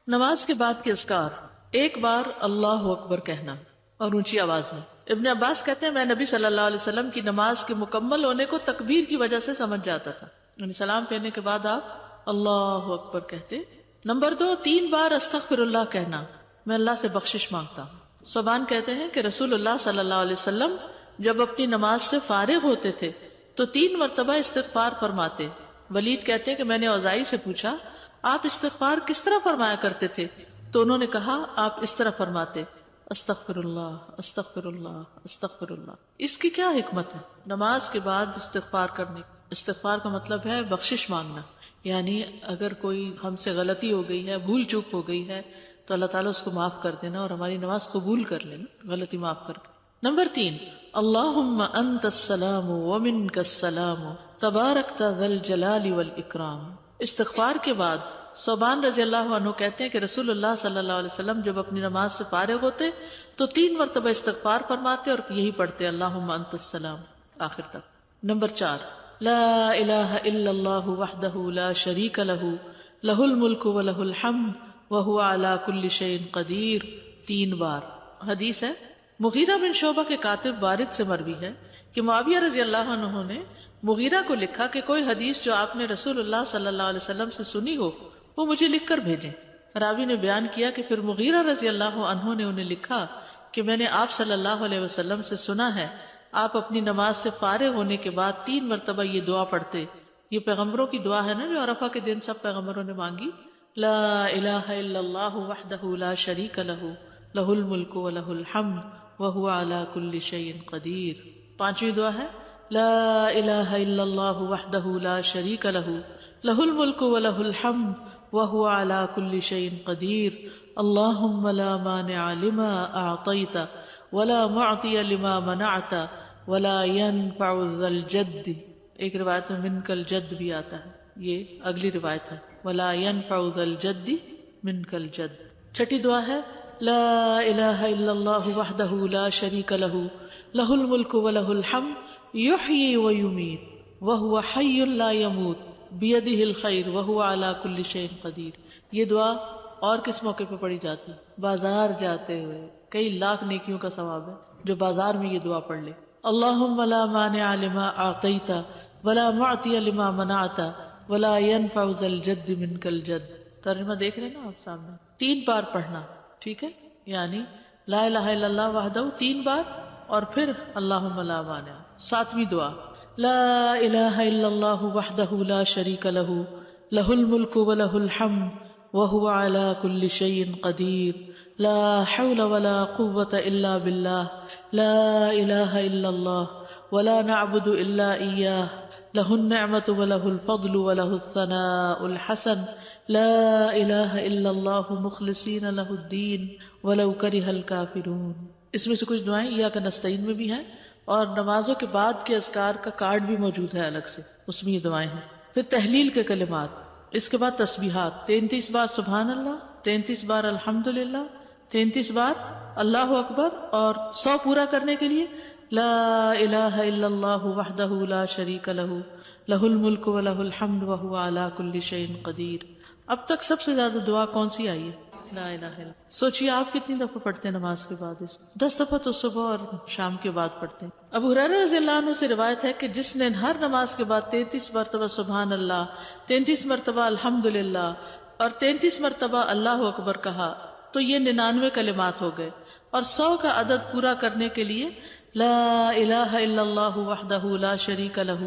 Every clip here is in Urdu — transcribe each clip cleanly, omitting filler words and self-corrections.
نماز کے بعد کے اذکار، ایک بار اللہ اکبر کہنا اور اونچی آواز میں۔ ابن عباس کہتے ہیں میں نبی صلی اللہ علیہ وسلم کی نماز کے مکمل ہونے کو تکبیر کی وجہ سے سمجھ جاتا تھا، یعنی سلام پھیرنے کے بعد آپ اللہ اکبر کہتے۔ نمبر 2، 3 بار استغفر اللہ کہنا، میں اللہ سے بخشش مانگتا ہوں۔ صوبان کہتے ہیں کہ رسول اللہ صلی اللہ علیہ وسلم جب اپنی نماز سے فارغ ہوتے تھے تو 3 مرتبہ استغفار فرماتے۔ ولید کہتے ہیں کہ میں نے اوزائی سے پوچھا آپ استغفار کس طرح فرمایا کرتے تھے، تو انہوں نے کہا آپ اس طرح فرماتے استغفر اللہ استغفر اللہ استغفر اللہ۔ اس کی کیا حکمت ہے؟ نماز کے بعد استغفار کرنے، استغفار کا مطلب ہے بخشش مانگنا، یعنی اگر کوئی ہم سے غلطی ہو گئی ہے، بھول چوک ہو گئی ہے تو اللہ تعالیٰ اس کو معاف کر دینا اور ہماری نماز قبول کر لینا، غلطی معاف کر کے۔ نمبر 3، اللہم انت السلام ومنک السلام تبارکت ذی الجلال والاکرام۔ استغفار کے بعد صوبان رضی اللہ عنہ کہتے ہیں کہ رسول اللہ صلی اللہ علیہ وسلم جب اپنی نماز سے فارغ ہوتے تو 3 مرتبہ استغفار فرماتے اور یہی پڑھتے اللہم انت السلام آخر تک۔ نمبر 4، لا الہ الا اللہ وحدہ لا شریک لہ لہ الملک ولہ الحمد وہو علی کل شیء قدیر، 3 بار۔ حدیث ہے مغیرہ بن شعبہ کے کاتب وارد سے مروی ہے کہ معاویہ رضی اللہ عنہ نے مغیرہ کو لکھا کہ کوئی حدیث جو آپ نے رسول اللہ صلی اللہ علیہ وسلم سے سنی ہو وہ مجھے لکھ کر بھیجیں۔ راوی نے بیان کیا کہ پھر مغیرہ رضی اللہ عنہ نے انہیں لکھا کہ میں نے آپ صلی اللہ علیہ وسلم سے سنا ہے آپ اپنی نماز سے فارغ ہونے کے بعد 3 مرتبہ یہ دعا پڑھتے۔ یہ پیغمبروں کی دعا ہے نا جو عرفہ کے دن سب پیغمبروں نے مانگی، لا الہ الا اللہ وحدہ لا شریک لہ لہ الملک ولہ الحمد وہو علی کل شیء قدیر۔ 5ویں دعا ہے لا الہ الا اللہ وحدہ لا شریک لہ لہ الملک ولہ الحمد وہو علی کل شیء قدیر، اللہم لا مانع لما اعطیت ولا معطی لما منعت ولا ينفع ذا الجد۔ ایک روایت میں منک الجد بھی آتا ہے، یہ اگلی روایت ہے ولا ينفع ذا الجد منک الجد۔ 6ٹھی دعا ہے لا الہ الا اللہ وحدہ لا شریک لہ لہ الملک ولہ الحمد یحیی ویمیت وہو حی لا یموت بیدہ الخیر وہو علی کل شیء قدیر۔ یہ دعا اور کس موقع پہ پڑھی جاتی؟ بازار جاتے ہوئے، کئی لاکھ نیکیوں کا ثواب ہے جو بازار میں یہ دعا پڑھ لے۔ اللہم لا مانع لما اعطیت ولا معطی لما منعت ولا ينفع ذا الجد منک الجد۔ ترجمہ دیکھ رہے نا آپ سامنے، 3 بار پڑھنا، ٹھیک ہے، یعنی لا الہ الا اللہ وحدہ 3 بار اور پھر اللہم لا مانع۔ 7ویں دعا لا الہ الا اللہ وحدہ لا شریک لہ لہ الملک ولہ الحمد وہو علی کل شیء قدیر، لا حول ولا قوة الا باللہ، لا الہ الا اللہ ولا نعبد الا ایاہ، لہ النعمۃ ولہ الفضل ولہ الثناء الحسن، لا الہ الا اللہ مخلصین لہ الدین ولو کرہ الکافرون۔ اس میں سے کچھ دعائیں ایاک نستعین میں بھی ہیں اور نمازوں کے بعد کے اذکار کا کارڈ بھی موجود ہے الگ سے، اس میں یہ دعائیں ہیں۔ پھر تحلیل کے کلمات، اس کے بعد تسبیحات، 33 بار سبحان اللہ، 33 بار الحمدللہ، 33 بار اللہ اکبر، اور 100 پورا کرنے کے لیے لا الہ الا اللہ وحدہ لا شریک لہ لہ الملک ولہ الحمد وہو علی کل شیء قدیر۔ اب تک سب سے زیادہ دعا کون سی آئی ہے؟ لا الہ الا۔ سوچئے آپ کتنی دفعہ پڑھتے ہیں نماز کے بعد؟ 10 دفعہ تو صبح اور شام کے بعد پڑھتے ہیں۔ ابو ہریرہ رضی اللہ عنہ سے روایت ہے کہ جس نے ہر نماز کے بعد 33 مرتبہ سبحان اللہ، 33 مرتبہ الحمدللہ اور 33 مرتبہ اللہ اکبر کہا تو یہ 99 کلمات ہو گئے، اور 100 کا عدد پورا کرنے کے لیے لا الہ الا اللہ وحدہ لا شریک لہ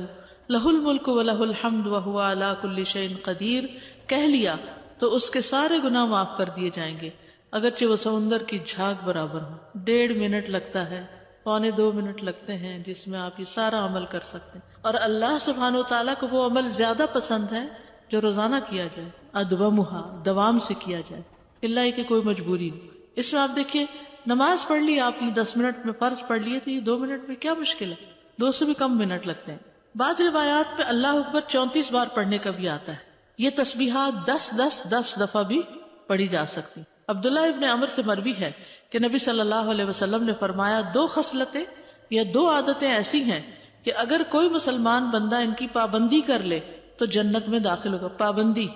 لہ الملک ولہ الحمد وہو علی کل شیء قدیر کہہ لیا تو اس کے سارے گناہ معاف کر دیے جائیں گے، اگرچہ وہ سمندر کی جھاگ برابر ہو۔ 1.5 منٹ لگتا ہے، 1.25 منٹ لگتے ہیں جس میں آپ یہ سارا عمل کر سکتے ہیں، اور اللہ سبحانہ و تعالیٰ کو وہ عمل زیادہ پسند ہے جو روزانہ کیا جائے، ادومھا، دوام سے کیا جائے، الا کہ کوئی مجبوری ہو۔ اس میں آپ دیکھیے نماز پڑھ لی آپ نے 10 منٹ میں، فرض پڑھ لیے تو یہ 2 منٹ میں کیا مشکل ہے، 2 سے بھی کم منٹ لگتے ہیں۔ بعض روایات میں اللہ اکبر 34 بار پڑھنے کا بھی آتا ہے۔ یہ تسبیحات 10 دفعہ بھی پڑھی جا سکتی۔ عبداللہ ابن عمر سے مروی ہے کہ نبی صلی اللہ علیہ وسلم نے فرمایا 2 خصلتیں یا 2 عادتیں ایسی ہیں کہ اگر کوئی مسلمان بندہ ان کی پابندی کر لے تو جنت میں داخل ہوگا۔ پابندی،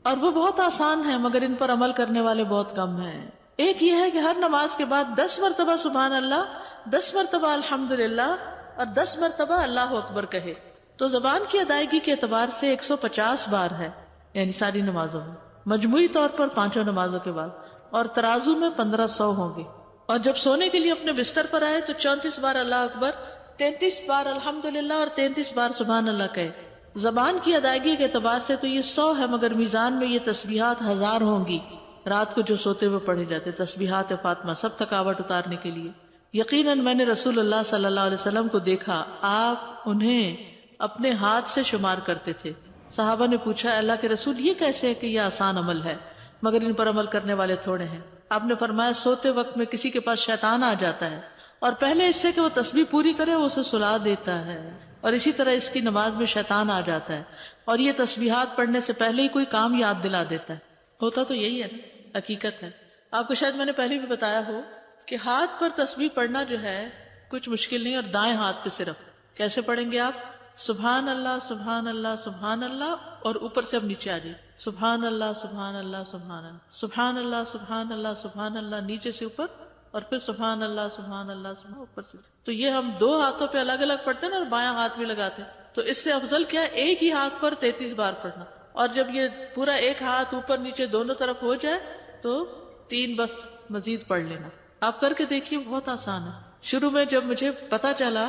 اور وہ بہت آسان ہے مگر ان پر عمل کرنے والے بہت کم ہیں. ایک یہ ہے کہ ہر نماز کے بعد 10 مرتبہ سبحان اللہ، 10 مرتبہ الحمدللہ اور 10 مرتبہ اللہ اکبر کہے تو زبان کی ادائیگی کے اعتبار سے 150 بار ہے، یعنی ساری نمازوں میں، مجموعی طور پر 5 نمازوں کے بعد، اور ترازو میں 1500 ہوں گے. اور جب سونے کے لیے اپنے بستر پر آئے تو 34 بار اللہ اکبر، 33 بار الحمدللہ اور 33 بار سبحان اللہ کہے. زبان کی ادائیگی کے اعتبار سے تو یہ 100 ہے مگر میزان میں یہ تسبیحات 1000 ہوں گی، رات کو جو سوتے ہوئے پڑھے جاتے تسبیحات فاطمہ، سب تھکاوٹ اتارنے کے لیے. یقیناً میں نے رسول اللہ صلی اللہ علیہ وسلم کو دیکھا، آپ انہیں اپنے ہاتھ سے شمار کرتے تھے. صحابہ نے پوچھا اللہ کے رسول یہ کیسے ہے کہ یہ آسان عمل ہے مگر ان پر عمل کرنے والے تھوڑے ہیں؟ آپ نے فرمایا سوتے وقت میں کسی کے پاس شیطان آ جاتا ہے اور پہلے اس سے کہ وہ تسبیح پوری کرے وہ اسے سلا دیتا ہے، اور اسی طرح اس کی نماز میں شیطان آ جاتا ہے اور یہ تسبیحات پڑھنے سے پہلے ہی کوئی کام یاد دلا دیتا ہے. ہوتا تو یہی ہے نا، حقیقت ہے. آپ کو شاید میں نے پہلے بھی بتایا ہو کہ ہاتھ پر تسبیح پڑھنا جو ہے کچھ مشکل نہیں، اور دائیں ہاتھ پہ صرف کیسے پڑھیں گے آپ؟ سبحان اللہ سبحان اللہ سبحان اللہ، اور اوپر سے اب نیچے آ جائے سبحان اللہ سبحان اللہ سبحان اللہ سبحان اللہ سبحان اللہ سبحان اللہ، نیچے سے اوپر، اور پھر سبحان اللہ سبحان اللہ سبحان اوپر سے. تو یہ ہم 2 ہاتھوں پہ الگ الگ پڑھتے ہیں نا، اور بایاں ہاتھ بھی لگاتے ہیں. تو اس سے افضل کیا ہے ایک ہی ہاتھ پر 33 بار پڑھنا. اور جب یہ پورا ایک ہاتھ اوپر نیچے دونوں طرف ہو جائے تو 3 بس مزید پڑھ لینا. آپ کر کے دیکھیے، بہت آسان ہے. شروع میں جب مجھے پتا چلا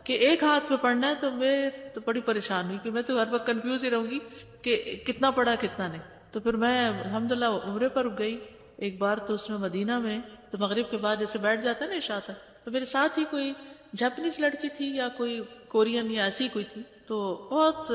کہ ایک ہاتھ پہ پڑھنا ہے تو میں تو بڑی پریشان ہوئی، کہ میں تو ہر وقت کنفیوز ہی رہوں گی کہ کتنا پڑھا کتنا نہیں. تو پھر میں الحمدللہ عمرے پر گئی ایک بار، تو اس میں مدینہ میں تو مغرب کے بعد جیسے بیٹھ جاتا ہے نا عشاء تک، تو میرے ساتھ ہی کوئی جاپنیز لڑکی تھی یا کوئی کورین یا ایسی کوئی تھی، تو بہت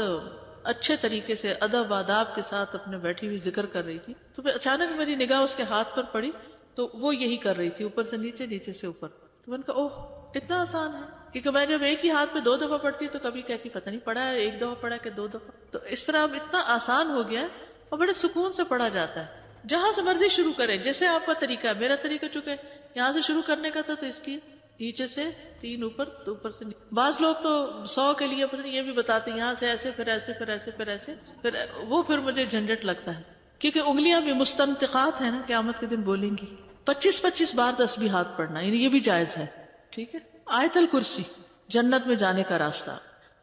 اچھے طریقے سے ادب آداب کے ساتھ اپنے بیٹھی ہوئی ذکر کر رہی تھی. تو پھر اچانک میری نگاہ اس کے ہاتھ پر پڑی تو وہ یہی کر رہی تھی، اوپر سے نیچے نیچے سے اوپر. تو میں نے کہا اوہ اتنا آسان ہے، کیونکہ میں جب ایک ہی ہاتھ پہ 2 دفعہ پڑھتی تو کبھی کہتی پتہ نہیں پڑھا ہے 1 دفعہ پڑھا کہ 2 دفعہ. تو اس طرح اب اتنا آسان ہو گیا ہے اور بڑے سکون سے پڑھا جاتا ہے. جہاں سے مرضی شروع کریں، جیسے آپ کا طریقہ ہے. میرا طریقہ چونکہ یہاں سے شروع کرنے کا تھا تو اس کی نیچے سے 3 اوپر تو اوپر سے نیچے. بعض لوگ تو 100 کے لیے پتہ نہیں یہ بھی بتاتے یہاں سے ایسے پھر ایسے پھر ایسے پھر ایسے، پھر مجھے جھنجٹ لگتا ہے، کیونکہ انگلیاں بھی مستنطقات ہیں نا، قیامت کے دن بولیں گی. 25 بار تسبیحات پڑھنا، یعنی یہ بھی جائز ہے. ٹھیک ہے. آیت الکرسی جنت میں جانے کا راستہ.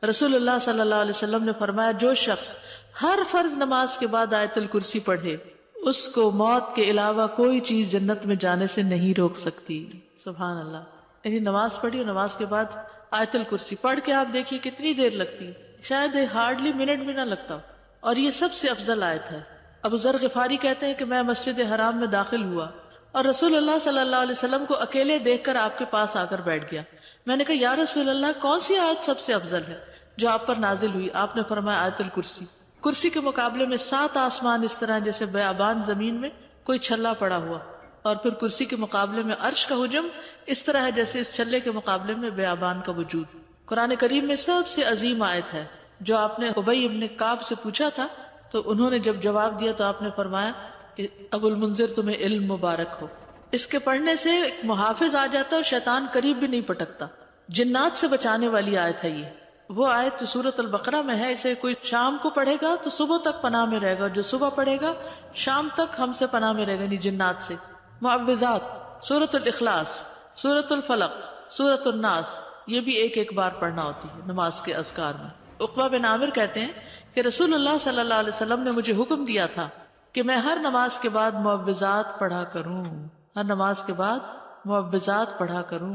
رسول اللہ صلی اللہ علیہ وسلم نے فرمایا جو شخص ہر فرض نماز کے بعد آیت الکرسی پڑھے اس کو موت کے علاوہ کوئی چیز جنت میں جانے سے نہیں روک سکتی. سبحان اللہ. یعنی نماز پڑھی اور نماز کے بعد آیت الکرسی پڑھ کے آپ دیکھیے کتنی دیر لگتی، شاید ہارڈلی منٹ بھی نہ لگتا. اور یہ سب سے افضل آیت ہے. ابو ذر غفاری کہتے ہیں کہ میں مسجد حرام میں داخل ہوا اور رسول اللہ صلی اللہ علیہ وسلم کو اکیلے دیکھ کر آپ کے پاس آ کر بیٹھ گیا. میں نے کہا یا رسول اللہ کون سی آیت سب سے افضل ہے جو آپ پر نازل ہوئی؟ آپ نے فرمایا آیت الکرسی. کرسی کے مقابلے میں 7 آسمان اس طرح جیسے بیابان زمین میں کوئی چھلا پڑا ہوا، اور پھر کرسی کے مقابلے میں عرش کا حجم اس طرح ہے جیسے اس چھلے کے مقابلے میں بیابان کا وجود. قرآن کریم میں سب سے عظیم آیت ہے. جو آپ نے ابی ابن کعب سے پوچھا تھا تو انہوں نے جب جواب دیا تو آپ نے فرمایا کہ ابو المنذر تمہیں علم مبارک ہو. اس کے پڑھنے سے ایک محافظ آ جاتا ہے اور شیطان قریب بھی نہیں پٹکتا. جنات سے بچانے والی آیت ہے یہ. وہ آیت جو سورۃ البقرہ میں ہے، اسے کوئی شام کو پڑھے گا تو صبح تک پناہ میں رہے گا، جو صبح پڑھے گا شام تک ہم سے پناہ میں رہے گا، یعنی جنات سے. معوذات، سورۃ الاخلاص، سورۃ الفلق، سورۃ الناس، یہ بھی ایک بار پڑھنا ہوتی ہے نماز کے اذکار میں. عقبہ بن عامر کہتے ہیں کہ رسول اللہ صلی اللہ علیہ وسلم نے مجھے حکم دیا تھا کہ میں ہر نماز کے بعد معوذات پڑھا کروں. ہر نماز کے بعد معوذات پڑھا کروں.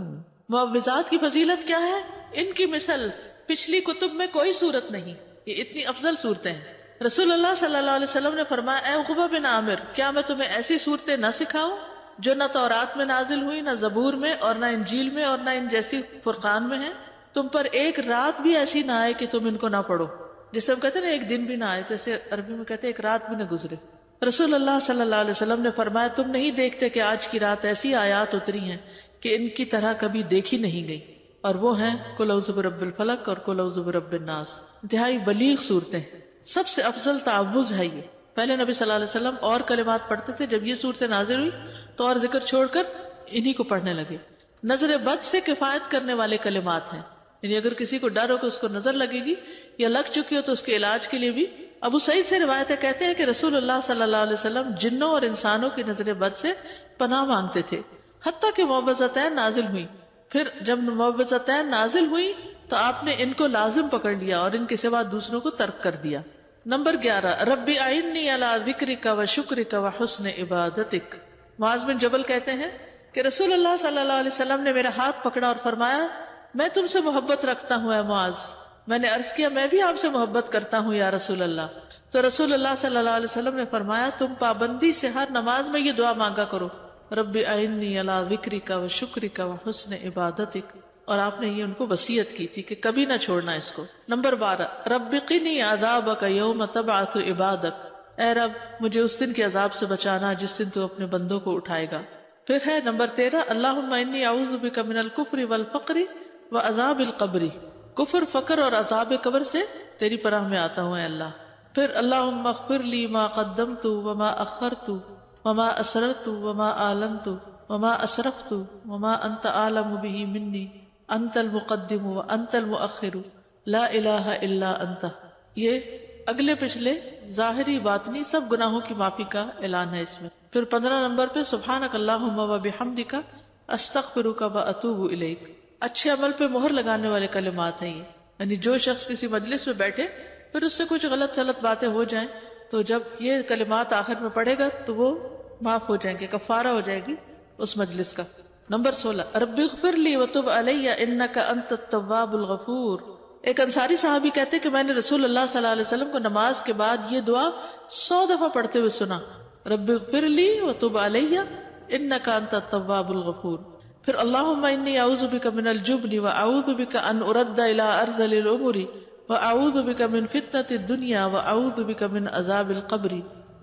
معوذات کی فضیلت کیا ہے؟ ان کی مثل پچھلی کتب میں کوئی صورت نہیں. یہ اتنی افضل صورتیں ہیں. رسول اللہ صلی اللہ علیہ وسلم نے فرمایا اے عقبہ بن عامر، کیا میں تمہیں ایسی صورتیں نہ سکھاؤں جو نہ تورات میں نازل ہوئی، نہ زبور میں، اور نہ انجیل میں، اور نہ ان جیسی فرقان میں ہیں؟ تم پر ایک رات بھی ایسی نہ آئے کہ تم ان کو نہ پڑھو. جسے ہم کہتے ہیں نا ایک دن بھی نہ آئے، جیسے عربی میں کہتے ہیں ایک رات بھی نہ گزرے. رسول اللہ صلی اللہ علیہ وسلم نے فرمایا تم نہیں دیکھتے کہ آج کی رات ایسی آیات اتری ہیں کہ ان کی طرح کبھی دیکھی نہیں گئی، اور وہ ہیں قل اعوذ برب الفلق اور قل اعوذ برب الناس. انتہائی بلیغ صورتیں، سب سے افضل تعوذ ہے یہ. پہلے نبی صلی اللہ علیہ وسلم اور کلمات پڑھتے تھے، جب یہ صورتیں نازل ہوئی تو اور ذکر چھوڑ کر انہی کو پڑھنے لگے. نظر بد سے کفایت کرنے والے کلمات ہیں، یعنی اگر کسی کو ڈر ہو کہ اس کو نظر لگے گی یا لگ چکی ہو تو اس کے علاج کے لیے بھی ابو سعید سے روایت ہے، کہتے ہیں کہ رسول اللہ صلی اللہ علیہ وسلم جنوں اور انسانوں کی نظر بد سے پناہ مانگتے تھے، حتیٰ کہ معوذتین نازل ہوئی. پھر جب معوذتین نازل ہوئی تو آپ نے ان کو لازم پکڑ لیا اور ان کے سوا دوسروں کو ترک کر دیا. نمبر 11، ربی اعنی علی ذکرک و شکرک و حسن عبادتک. معاذ بن جبل کہتے ہیں کہ رسول اللہ صلی اللہ علیہ وسلم نے میرا ہاتھ پکڑا اور فرمایا میں تم سے محبت رکھتا ہوں اے معاذ. میں نے عرض کیا میں بھی آپ سے محبت کرتا ہوں یا رسول اللہ. تو رسول اللہ صلی اللہ علیہ وسلم نے فرمایا تم پابندی سے ہر نماز میں یہ دعا مانگا کرو، رب اعنی علی ذکرک و شکرک و حسن عبادتک. اور آپ نے یہ ان کو وصیت کی تھی کہ کبھی نہ چھوڑنا اس کو. نمبر 12، رب قنی عذابک یوم تبعث عبادک. اے رب مجھے اس دن کے عذاب سے بچانا جس دن تو اپنے بندوں کو اٹھائے گا. پھر ہے نمبر 13، اللہم انی اعوذ بک من الکفر والفقر وعذاب القبر. کفر، فقر اور عذاب قبر سے تیری پناہ میں آتا ہوں اے اللہ. پھر اللہم اغفر لی ما قدمت وما اخرت وما اسررت وما اعلنت وما اسرفت وما انت اعلم به منی انت المقدم وانت المؤخر لا الہ الا انت. یہ اگلے پچھلے ظاہری باطنی سب گناہوں کی معافی کا اعلان ہے اس میں. پھر 15 نمبر پہ سبحانک اللہم وبحمدک استغفرک واتوب الیک. اچھے عمل پہ مہر لگانے والے کلمات ہیں یہ. یعنی جو شخص کسی مجلس میں بیٹھے پھر اس سے کچھ غلط باتیں ہو جائیں تو جب یہ کلمات آخر میں پڑھے گا تو وہ معاف ہو جائیں گے، کفارہ ہو جائے گی اس مجلس کا. نمبر 16، رب اغفر لی وتب علی انک انت التواب الغفور. ایک انصاری صحابی کہتے کہ میں نے رسول اللہ صلی اللہ علیہ وسلم کو نماز کے بعد یہ دعا 100 دفعہ پڑھتے ہوئے سنا، رب اغفر لی وتب علی انک انت التواب الغفور. پھر اللہم انی اعوذ بک من الجبن واعوذ بک ان ارد الی ارذل الامور واعوذ بک من فتنۃ الدنیا واعوذ بک من عذاب القبر.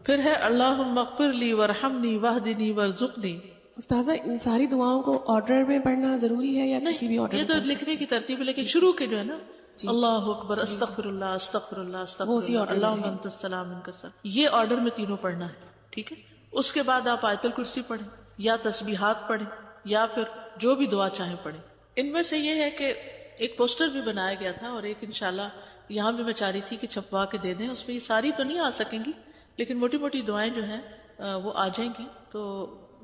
پھر ہے اللہم اغفر لی وارحمنی واہدنی وارزقنی. استاذہ ان ساری دعاؤں کو آرڈر میں پڑھنا ضروری ہے یا کسی بھی آرڈر میں؟ یہ تو لکھنے کی ترتیب ہے، لیکن شروع کے جو ہے نا اللہ اکبر استغفر اللہ استغفر اللہ استغفر اللہ اللہم انت السلام منک السلام، یہ آرڈر میں تینوں پڑھنا ہے. ٹھیک ہے، اس کے بعد آپ آیت الکرسی پڑھیں یا تسبیحات پڑھیں یا پھر جو بھی دعا چاہیں پڑھیں. ان میں سے یہ ہے کہ ایک پوسٹر بھی بنایا گیا تھا اور ایک انشاءاللہ یہاں بھی میں چاہ رہی تھی کہ چھپوا کے دے دیں. اس میں یہ ساری تو نہیں آ سکیں گی لیکن موٹی موٹی دعائیں جو ہیں وہ آ جائیں گی. تو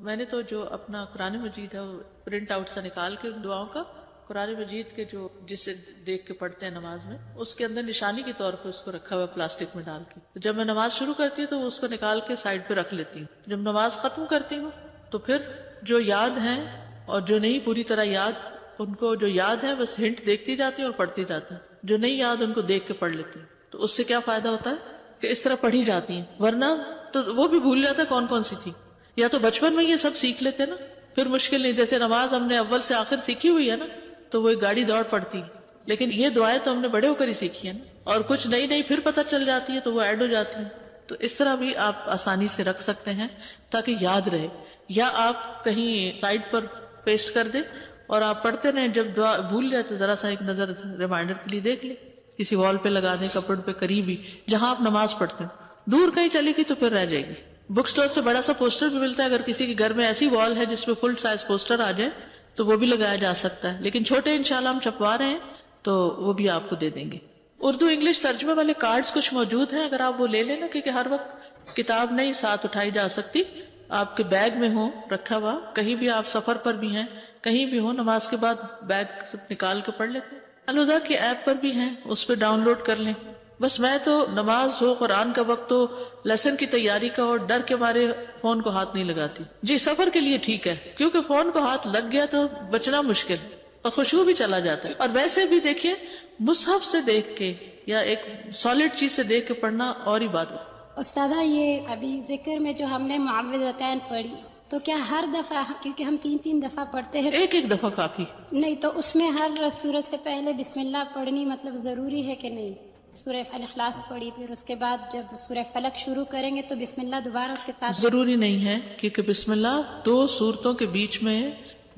میں نے تو جو اپنا قرآن مجید ہے وہ پرنٹ آؤٹ سے نکال کے دعاؤں کا قرآن مجید کے جو جسے دیکھ کے پڑھتے ہیں نماز میں اس کے اندر نشانی کے طور پہ اس کو رکھا ہوا پلاسٹک میں ڈال کے. جب میں نماز شروع کرتی ہوں تو اس کو نکال کے سائڈ پہ رکھ لیتی ہوں. جب نماز ختم کرتی ہوں تو پھر جو یاد ہیں اور جو نہیں پوری طرح یاد، ان کو جو یاد ہے بس ہنٹ دیکھتی جاتی ہیں اور پڑھتی جاتی ہیں. جو نہیں یاد ان کو دیکھ کے پڑھ لیتی ہیں. تو اس سے کیا فائدہ ہوتا ہے کہ اس طرح پڑھی جاتی ہیں، ورنہ تو وہ بھی بھول جاتا ہے کون کون سی تھی. یا تو بچپن میں یہ سب سیکھ لیتے نا پھر مشکل نہیں. جیسے نماز ہم نے اول سے آخر سیکھی ہوئی ہے نا تو وہ ایک گاڑی دوڑ پڑتی، لیکن یہ دعائیں تو ہم نے بڑے ہو کر ہی سیکھی ہیں نا، اور کچھ نئی نئی پھر پتہ چل جاتی ہے تو وہ ایڈ ہو جاتی ہیں. تو اس طرح بھی آپ آسانی سے رکھ سکتے ہیں تاکہ یاد رہے. یا آپ کہیں سائڈ پر پیسٹ کر دیں اور آپ پڑھتے رہیں، جب دعا بھول جائے تو ذرا سا ایک نظر ریمائنڈر کے لیے دیکھ لیں، کسی وال پہ لگا دیں، کپڑ پہ قریب ہی جہاں آپ نماز پڑھتے ہیں. دور کہیں چلی گئی تو پھر رہ جائے گی. بک سٹور سے بڑا سا پوسٹر بھی ملتا ہے، اگر کسی کے گھر میں ایسی وال ہے جس پہ فل سائز پوسٹر آ جائے تو وہ بھی لگایا جا سکتا ہے. لیکن چھوٹے انشاءاللہ ہم چھپوا رہے ہیں تو وہ بھی آپ کو دے دیں گے. اردو انگلش ترجمے والے کارڈز کچھ موجود ہیں، اگر آپ وہ لے لینا، کیونکہ ہر وقت کتاب نہیں ساتھ اٹھائی جا سکتی. آپ کے بیگ میں ہو رکھا ہوا، کہیں بھی آپ سفر پر بھی ہیں کہیں بھی ہو، نماز کے بعد بیگ سے نکال کے پڑھ لیتے ہیں. الہدا کی ایپ پر بھی ہیں، اس پہ ڈاؤن لوڈ کر لیں. بس میں تو نماز ہو، قرآن کا وقت ہو، لیسن کی تیاری کا ہو، ڈر کے مارے فون کو ہاتھ نہیں لگاتی. جی سفر کے لیے ٹھیک ہے، کیونکہ فون کو ہاتھ لگ گیا تو بچنا مشکل اور خشوع بھی چلا جاتا ہے. اور ویسے بھی دیکھیے مصحف سے دیکھ کے یا ایک سالڈ چیز سے دیکھ کے پڑھنا اور ہی بات ہو. استاذہ یہ ابھی ذکر میں جو ہم نے معوذتین پڑھی تو کیا ہر دفعہ، کیونکہ ہم 3 دفعہ پڑھتے ہیں، ایک دفعہ کافی نہیں تو اس میں ہر سورت سے پہلے بسم اللہ پڑھنی مطلب ضروری ہے کہ نہیں؟ سورہ الاخلاص پڑھی، پھر اس کے بعد جب سورہ فلق شروع کریں گے تو بسم اللہ دوبارہ اس کے ساتھ؟ ضروری نہیں ہے، کیونکہ بسم اللہ 2 سورتوں کے بیچ میں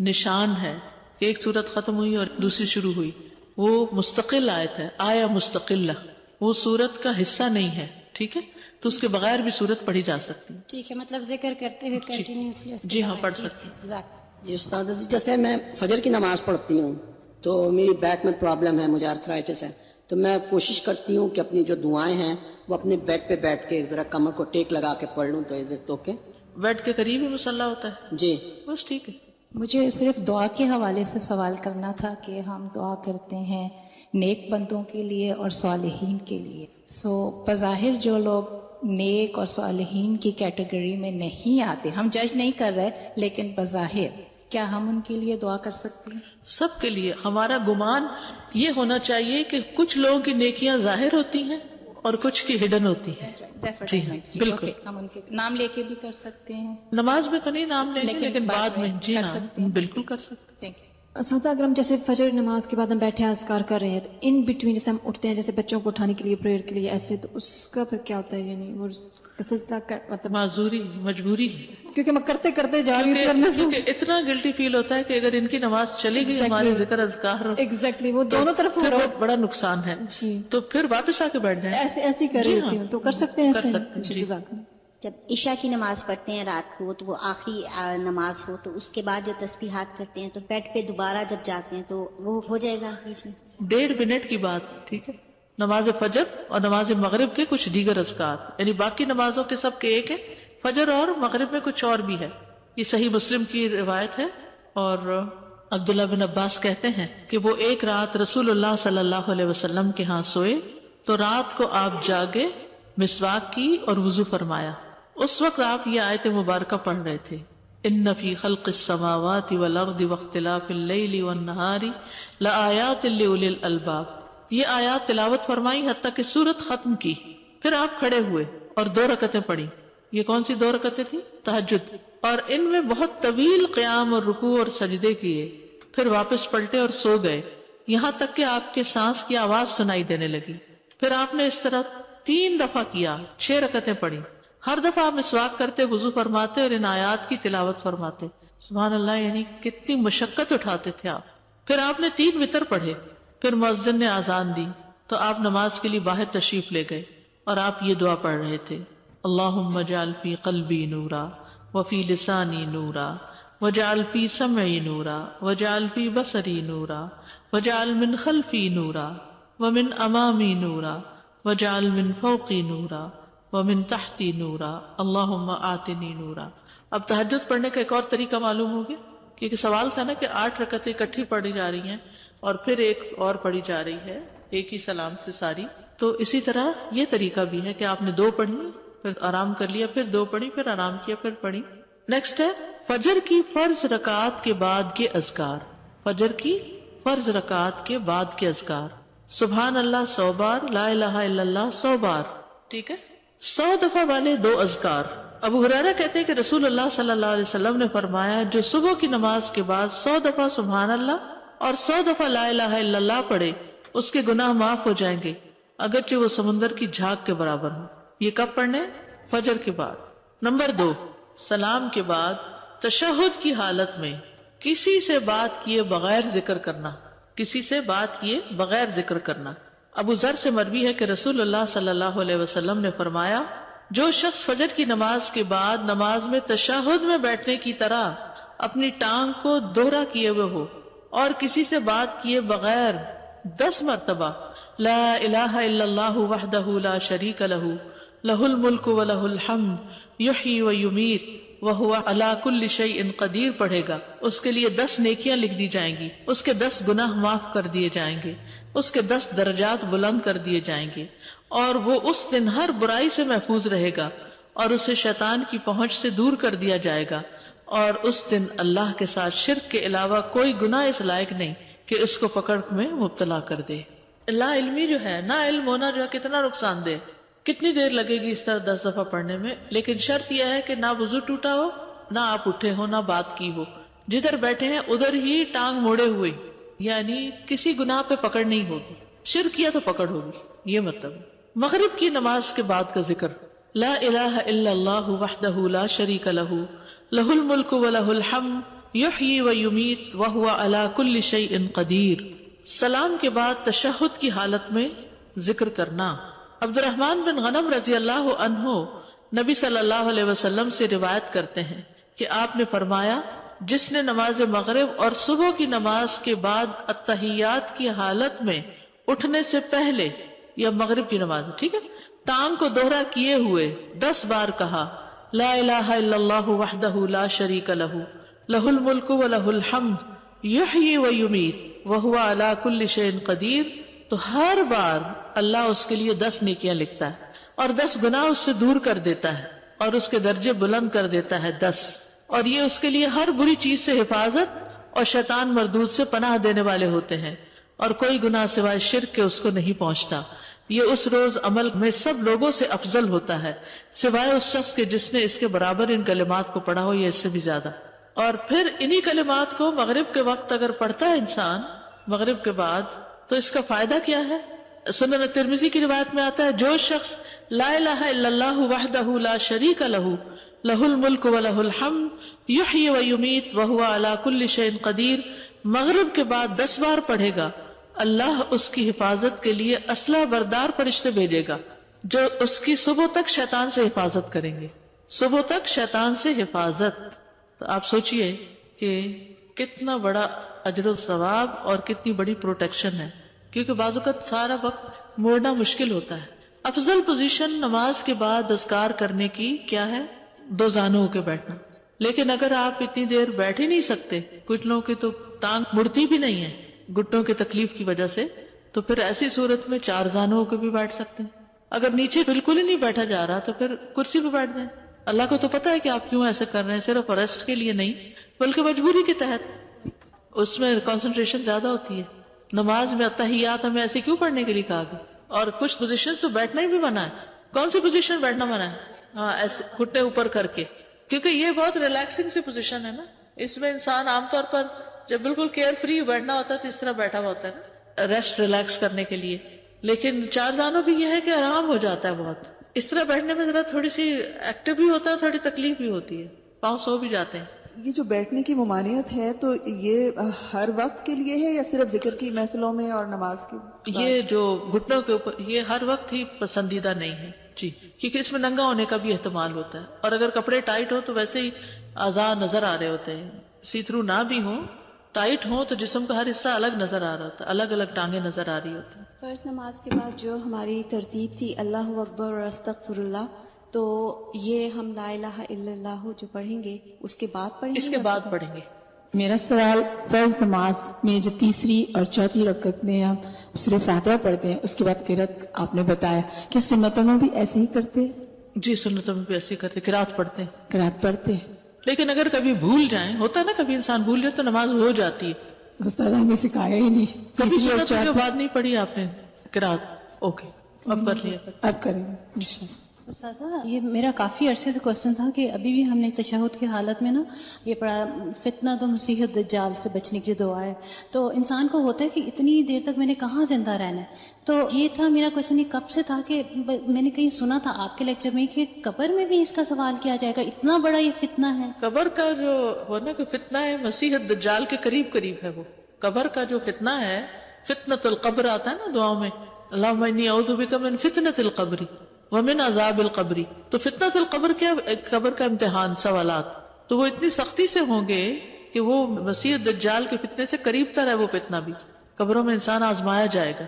نشان ہے. ایک سورت ختم ہوئی اور دوسری شروع ہوئی، وہ مستقل آیت ہے، آیا مستقلہ، وہ سورت کا حصہ نہیں ہے. ٹھیک ہے، تو اس کے بغیر بھی سورت پڑھی جا سکتی ہے. ٹھیک ہے، مطلب ذکر کرتے ہوئے کنٹینیوسلی. جی ہاں پڑھ سکتے ہیں. جی استاد، جیسے میں فجر کی نماز پڑھتی ہوں تو میری بیک میں پرابلم ہے، مجھے آرتھرائٹس ہے، تو میں کوشش کرتی ہوں کہ اپنی جو دعائیں ہیں وہ اپنے بیڈ پہ بیٹھ کے ذرا کمر کو ٹیک لگا کے پڑھ لوں. تو از اٹ اوکے؟ بیڈ کے قریب ہی مصلی ہوتا ہے؟ جی بس ٹھیک ہے. مجھے صرف دعا کے حوالے سے سوال کرنا تھا کہ ہم دعا کرتے ہیں نیک بندوں کے لیے اور صالحین کے لیے. بظاہر جو لوگ نیک اور صالحین کی کیٹیگری میں نہیں آتے، ہم جج نہیں کر رہے، لیکن بظاہر کیا ہم ان کے لیے دعا کر سکتے ہیں؟ سب کے لیے. ہمارا گمان یہ ہونا چاہیے کہ کچھ لوگوں کی نیکیاں ظاہر ہوتی ہیں اور کچھ کی ہڈن ہوتی ہیں. جی بالکل. ہم ان کے نام لے کے بھی کر سکتے ہیں. نماز میں تو نہیں نام لیں گے لیکن بعد میں جی کر ہاں سکتے ہیں. بالکل کر سکتے. Thank you. اساتذہ اگر ہم جیسے فجر نماز کے بعد ہم بیٹھے ہیں اذکار کر رہے ہیں تو ان بٹوین جیسے ہم اٹھتے ہیں جیسے بچوں کو اٹھانے کے لیے پریئر کے لیے ایسے، تو اس کا پھر کیا ہوتا ہے؟ یعنی وہ سلسلہ مطلب معذوری مجبوری، کیونکہ میں کرتے کرتے جا رہی ہوں کیونکہ اتنا گلٹی فیل ہوتا ہے کہ اگر ان کی نماز چلی گئی ہمارے ذکر اذکار ایگزیکٹلی وہ دونوں طرف پھر بڑا نقصان ہے. جی تو پھر واپس آ کے بیٹھ جائیں. ایسے ہی کر رہی ہوتی ہوں. تو کر سکتے ہیں ایسے؟ جی. جزاک اللہ. جب عشاء کی نماز پڑھتے ہیں رات کو تو وہ آخری نماز ہو تو اس کے بعد جو تسبیحات کرتے ہیں تو بیڈ پہ دوبارہ جب جاتے ہیں تو وہ ہو جائے گا بیچ میں 1.5 منٹ کی بات. ٹھیک ہے. نماز فجر اور نماز مغرب کے کچھ دیگر اذکار، یعنی باقی نمازوں کے سب کے ایک ہے، فجر اور مغرب میں کچھ اور بھی ہے. یہ صحیح مسلم کی روایت ہے. اور عبداللہ بن عباس کہتے ہیں کہ وہ ایک رات رسول اللہ صلی اللہ علیہ وسلم کے ہاں سوئے تو رات کو آپ جاگے، مسواک کی اور وضو فرمایا. اس وقت آپ یہ آیت مبارکہ پڑھ رہے تھے، ان فی خلق السماوات والارض واختلاف اللیل والنہار لآیات لأولی الالباب. یہ آیات تلاوت فرمائی حتیٰ کہ سورت ختم کی. پھر آپ کھڑے ہوئے اور 2 رکعتیں پڑھی. یہ کون سی 2 رکعتیں تھیں؟ تہجد. اور ان میں بہت طویل قیام اور رکوع اور سجدے کیے. پھر واپس پلٹے اور سو گئے یہاں تک کہ آپ کے سانس کی آواز سنائی دینے لگی. پھر آپ نے اس طرح 3 دفعہ کیا، 6 رکعتیں پڑھی. ہر دفعہ آپ مسواک کرتے، وضو فرماتے اور ان آیات کی تلاوت فرماتے. سبحان اللہ، یعنی کتنی مشقت اٹھاتے تھے آپ. پھر آپ نے 3 وتر پڑھے. پھر مؤذن نے اذان دی تو آپ نماز کے لیے باہر تشریف لے گئے اور آپ یہ دعا پڑھ رہے تھے، اللہم اجعل فی قلبی نورا وفی لسانی نورا وجعل فی سمعی نورا وجعل فی بصری نورا وجعل من خلفی نورا ومن امامی نورا وجعل من فوقی نورا ومن تحتی نورا اللہم آتنی نورا. اب تہجد پڑھنے کا ایک اور طریقہ معلوم ہو گیا، کیونکہ سوال تھا نا کہ 8 رکعتیں اکٹھی پڑھی جا رہی ہیں اور پھر ایک اور پڑھی جا رہی ہے ایک ہی سلام سے ساری. تو اسی طرح یہ طریقہ بھی ہے کہ آپ نے 2 پڑھی، پھر آرام کر لیا، پھر 2 پڑھی، پھر آرام کیا، پھر پڑھی. نیکسٹ ہے فجر کی فرض رکعات کے بعد کے اذکار. فجر کی فرض رکعات کے بعد کے اذکار، سبحان اللہ 100 بار، لا الہ الا اللہ 100 بار. ٹھیک ہے. 100 دفعہ والے 2 اذکار. ابو ہریرہ کہتے ہیں کہ رسول اللہ صلی اللہ علیہ وسلم نے فرمایا، جو صبح کی نماز کے بعد 100 دفعہ سبحان اللہ اور 100 دفعہ لا الہ الا اللہ پڑھے اس کے گناہ معاف ہو جائیں گے اگرچہ وہ سمندر کی جھاگ کے برابر ہوں. یہ کب پڑھنے؟ فجر کے بعد. نمبر 2، سلام کے بعد تشہد کی حالت میں کسی سے بات کیے بغیر ذکر کرنا. کسی سے بات کیے بغیر ذکر کرنا. ابو ذر سے مروی ہے کہ رسول اللہ صلی اللہ علیہ وسلم نے فرمایا، جو شخص فجر کی نماز کے بعد نماز میں تشہد میں بیٹھنے کی طرح اپنی ٹانگ کو دوہرا کیے ہوئے ہو اور کسی سے بات کیے بغیر 10 مرتبہ لا الہ الا اللہ وحدہ لا شریک لہ لہ الملک ولہ الحمد یحیی ویمیت وہو علی کل شیء قدیر پڑھے گا، اس کے لیے 10 نیکیاں لکھ دی جائیں گی، اس کے 10 گناہ معاف کر دیے جائیں گے، اس کے 10 درجات بلند کر دیے جائیں گے، اور وہ اس دن ہر برائی سے محفوظ رہے گا اور اسے شیطان کی پہنچ سے دور کر دیا جائے گا، اور اس دن اللہ کے ساتھ شرک کے علاوہ کوئی گناہ اس لائق نہیں کہ اس کو پکڑ میں مبتلا کر دے. لا علمی جو ہے، نا علم ہونا جو ہے کتنا نقصان دہ. کتنی دیر لگے گی اس طرح 10 دفعہ پڑھنے میں؟ لیکن شرط یہ ہے کہ نہ وضو ٹوٹا ہو، نہ آپ اٹھے ہو، نہ بات کی ہو، جدھر بیٹھے ہیں ادھر ہی ٹانگ موڑے ہوئے، یعنی کسی گناہ پہ پکڑ نہیں ہوگی. شرک کیا تو پکڑ ہوگی، یہ مطلب. مغرب کی نماز کے بعد کا ذکر، لا الہ الا اللہ وحدہ لا شریک لہ لہ الملک ولہ الحمد یحیی ویمیت وہو علی کل شیء قدیر. سلام کے بعد تشہد کی حالت میں ذکر کرنا. عبد الرحمن بن غنم رضی اللہ عنہ نبی صلی اللہ علیہ وسلم سے روایت کرتے ہیں کہ آپ نے فرمایا، جس نے نماز مغرب اور صبح کی نماز کے بعد التحیات کی حالت میں اٹھنے سے پہلے یا مغرب کی نماز، ٹھیک ہے، ٹانگ کو دوہرا کیے ہوئے 10 بار کہا لا الہ الا اللہ وحدہ لا شریک لہ لہ الملک ولہ الحمد یحیی ویمیت وہو علی کل شیء قدیر، تو ہر بار اللہ اس کے لیے 10 نیکیاں لکھتا ہے اور 10 گناہ اس سے دور کر دیتا ہے اور اس کے درجے بلند کر دیتا ہے 10، اور یہ اس کے لیے ہر بری چیز سے حفاظت اور شیطان مردود سے پناہ دینے والے ہوتے ہیں، اور کوئی گناہ سوائے شرک کے اس کو نہیں پہنچتا۔ یہ اس روز عمل میں سب لوگوں سے افضل ہوتا ہے سوائے اس شخص کے جس نے اس کے برابر ان کلمات کو پڑھا ہو یا اس سے بھی زیادہ۔ اور پھر انہی کلمات کو مغرب کے وقت اگر پڑھتا ہے انسان مغرب کے بعد، تو اس کا فائدہ کیا ہے؟ سنن ترمذی کی روایت میں آتا ہے جو شخص لا الہ الا اللہ وحدہ لا شریک لہ لہ الملک ولہ الحمد یحیی ویمیت وہو علی کل شیء قدیر مغرب کے بعد 10 بار پڑھے گا، اللہ اس کی حفاظت کے لیے اسلحہ بردار فرشتے بھیجے گا جو اس کی صبح تک شیطان سے حفاظت کریں گے، صبح تک شیطان سے حفاظت۔ تو آپ سوچئے کہ کتنا بڑا اجر و ثواب اور کتنی بڑی پروٹیکشن ہے، کیونکہ بعض اوقات سارا وقت موڑنا مشکل ہوتا ہے۔ افضل پوزیشن نماز کے بعد اذکار کرنے کی کیا ہے؟ 2 زانوں ہو کے بیٹھنا، لیکن اگر آپ اتنی دیر بیٹھ ہی نہیں سکتے، کچھ لوگوں کی تو ٹانگ مڑتی بھی نہیں ہے گھٹنوں کی تکلیف کی وجہ سے، تو پھر ایسی صورت میں 4 زانوں ہو کے بھی بیٹھ سکتے ہیں۔ اگر نیچے بالکل ہی نہیں بیٹھا جا رہا تو پھر کرسی پہ بیٹھ جائیں۔ اللہ کو تو پتا ہے کہ آپ کیوں ایسے کر رہے ہیں، صرف ریسٹ کے لیے نہیں بلکہ مجبوری کے تحت، اس میں کنسنٹریشن زیادہ ہوتی ہے۔ نماز میں اتحیات ہمیں ایسے کیوں پڑھنے کے لیے کہا گیا؟ اور کچھ پوزیشن تو بیٹھنا ہی بھی منع ہے۔ کون سی پوزیشن بیٹھنا منع ہے؟ ہاں، ایسے گھٹنے اوپر کر کے، کیونکہ یہ بہت ریلیکسنگ سی پوزیشن ہے نا، اس میں انسان عام طور پر جب بالکل کیئر فری بیٹھنا ہوتا ہے تو اس طرح بیٹھا ہوا ہوتا ہے نا، ریسٹ ریلیکس کرنے کے لیے۔ لیکن 4 زانوں بھی یہ ہے کہ آرام ہو جاتا ہے بہت، اس طرح بیٹھنے میں ذرا تھوڑی سی ایکٹیو بھی ہوتا ہے، تھوڑی تکلیف بھی ہوتی ہے، پاؤں سو بھی جاتے ہیں۔ یہ جو بیٹھنے کی ممانعت ہے تو یہ ہر وقت کے لیے ہے یا صرف ذکر کی محفلوں میں اور نماز کی؟ یہ جو گھٹنوں کے اوپر، یہ ہر وقت ہی پسندیدہ نہیں ہے جی، کیونکہ اس میں ننگا ہونے کا بھی احتمال ہوتا ہے، اور اگر کپڑے ٹائٹ ہو تو ویسے ہی اعضاء نظر آ رہے ہوتے ہیں، سی تھرو نہ بھی ہو، ٹائٹ ہو تو جسم کا ہر حصہ الگ نظر آ رہا ہوتا ہے، الگ الگ ٹانگیں نظر آ رہی ہوتی ہیں۔ فرض نماز کے بعد جو ہماری ترتیب تھی اللہ اکبر اور استغفر اللہ، تو یہ ہم لا الہ الا اللہ جو پڑھیں گے اس کے بعد پڑھیں گے؟ اس کے بعد پڑھیں گے۔ میرا سوال، فرض نماز میں جو 3 اور 4 رکعت میں ہم سورہ فاتحہ پڑھتے ہیں، اس کے بعد قرات آپ نے بتایا کہ سنتوں میں بھی ایسے ہی کرتے ہیں؟ جی، سنتوں میں بھی ایسے ہی کرتے، قرات پڑھتے ہیں، قرات پڑھتے ہیں، لیکن اگر کبھی بھول جائیں، ہوتا ہے نا کبھی انسان بھول جائے تو نماز ہو جاتی ہے۔ استاد ہمیں سکھایا ہی نہیں، کبھی سنتوں کے بعد نہیں پڑھی آپ نے قرات؟ اوکے، اب کر لیا، اب کریں گے۔ استاذہ، یہ میرا کافی عرصے سے کوشچن تھا کہ ابھی بھی ہم نے تشہد کی حالت میں نا یہ پڑھا فتنہ تو مسیح دجال سے بچنے کی دعا ہے، تو انسان کو ہوتا ہے کہ اتنی دیر تک میں نے کہاں زندہ رہنا ہے، تو یہ تھا میرا کوشچن، یہ کب سے تھا کہ میں نے کہیں سنا تھا آپ کے لیکچر میں کہ قبر میں بھی اس کا سوال کیا جائے گا، اتنا بڑا یہ فتنہ ہے۔ قبر کا جو ہونا کہ فتنہ ہے مسیح دجال کے قریب قریب ہے، وہ قبر کا جو فتنہ ہے، فتنۃ القبر آتا ہے نا دعاؤں میں، اللہم انی اعوذ بک من فتنۃ القبر ومن عذاب القبر، تو فتنۃ القبر کیا؟ قبر کا امتحان، سوالات، تو وہ اتنی سختی سے ہوں گے کہ وہ مسیح دجال کے فتنے سے قریب تر ہے، وہ فتنہ بھی قبروں میں انسان آزمایا جائے گا۔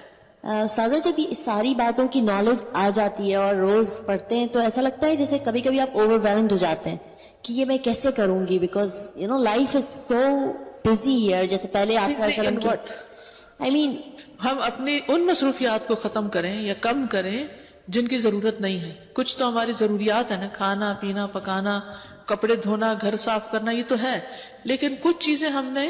استاذہ، جب یہ ساری باتوں کی نالج آ جاتی ہے اور روز پڑھتے ہیں تو ایسا لگتا ہے جیسے کبھی کبھی آپ اوور ویلمڈ ہو جاتے ہیں کہ یہ میں کیسے کروں گی، because you know life is so busy here, جیسے پہلے آپ صلی اللہ علیہ وسلم ہم اپنی ان مصروفیات کو ختم کریں یا کم کریں جن کی ضرورت نہیں ہے۔ کچھ تو ہماری ضروریات ہیں نا، کھانا پینا پکانا، کپڑے دھونا، گھر صاف کرنا، یہ تو ہے، لیکن کچھ چیزیں ہم نے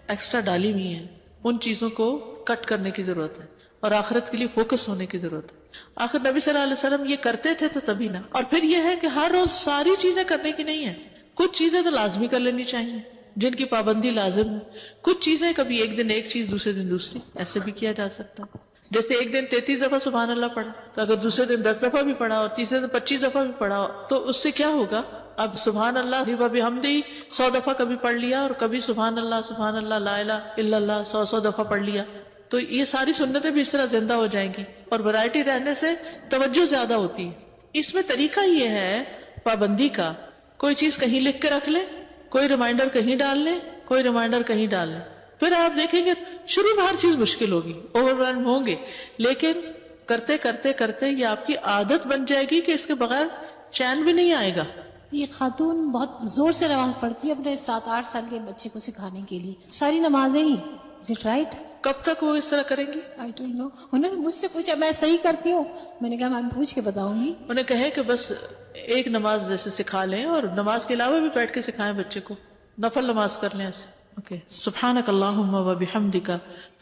ایکسٹرا ڈالی ہوئی ہیں، ان چیزوں کو کٹ کرنے کی ضرورت ہے اور آخرت کے لیے فوکس ہونے کی ضرورت ہے۔ آخر نبی صلی اللہ علیہ وسلم یہ کرتے تھے تو تبھی نہ، اور پھر یہ ہے کہ ہر روز ساری چیزیں کرنے کی نہیں ہے، کچھ چیزیں تو لازمی کر لینی چاہیے جن کی پابندی لازم ہے، کچھ چیزیں کبھی ایک دن ایک چیز دوسرے دن دوسری، ایسے بھی کیا جا سکتا ہے۔ جیسے ایک دن 33 دفعہ سبحان اللہ پڑھا، تو اگر دوسرے دن 10 دفعہ بھی پڑھا اور تیسرے دن 25 دفعہ بھی پڑھا تو اس سے کیا ہوگا؟ اب سبحان اللہ وبحمدہ 100 دفعہ کبھی پڑھ لیا اور کبھی سبحان اللہ لا الہ الا اللہ 100 دفعہ پڑھ لیا، تو یہ ساری سنتیں بھی اس طرح زندہ ہو جائیں گی، اور ورائٹی رہنے سے توجہ زیادہ ہوتی ہے۔ اس میں طریقہ یہ ہے پابندی کا، کوئی چیز کہیں لکھ کے رکھ لیں، کوئی ریمائنڈر کہیں ڈال لیں، کوئی ریمائنڈر کہیں ڈال لیں، پھر آپ دیکھیں گے شروع میں ہر چیز مشکل ہوگی، اوور ویلم ہوں گے، لیکن کرتے کرتے کرتے یہ آپ کی عادت بن جائے گی کہ اس کے بغیر چین بھی نہیں آئے گا. یہ خاتون بہت زور سے نماز پڑھتی ہے اپنے 7-8 سال کے بچے کو سکھانے کے لیے، ساری نمازیں ہی. Is it right? کب تک وہ اس طرح کریں گی؟ I don't know. انہوں نے مجھ سے پوچھا میں صحیح کرتی ہوں، میں نے کہا میں پوچھ کے بتاؤں گی. انہیں کہیں کہ بس ایک نماز جیسے سکھا لیں اور نماز کے علاوہ بھی بیٹھ کے سکھائیں بچے کو، نفل نماز کر لیں ایسے. اوکے. سبحانک اللہم و بحمدک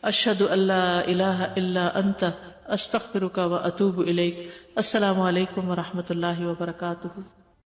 اشہد ان لا الہ الا انت استغفرک و اتوب الیک. السلام علیکم و رحمۃ اللہ وبرکاتہ.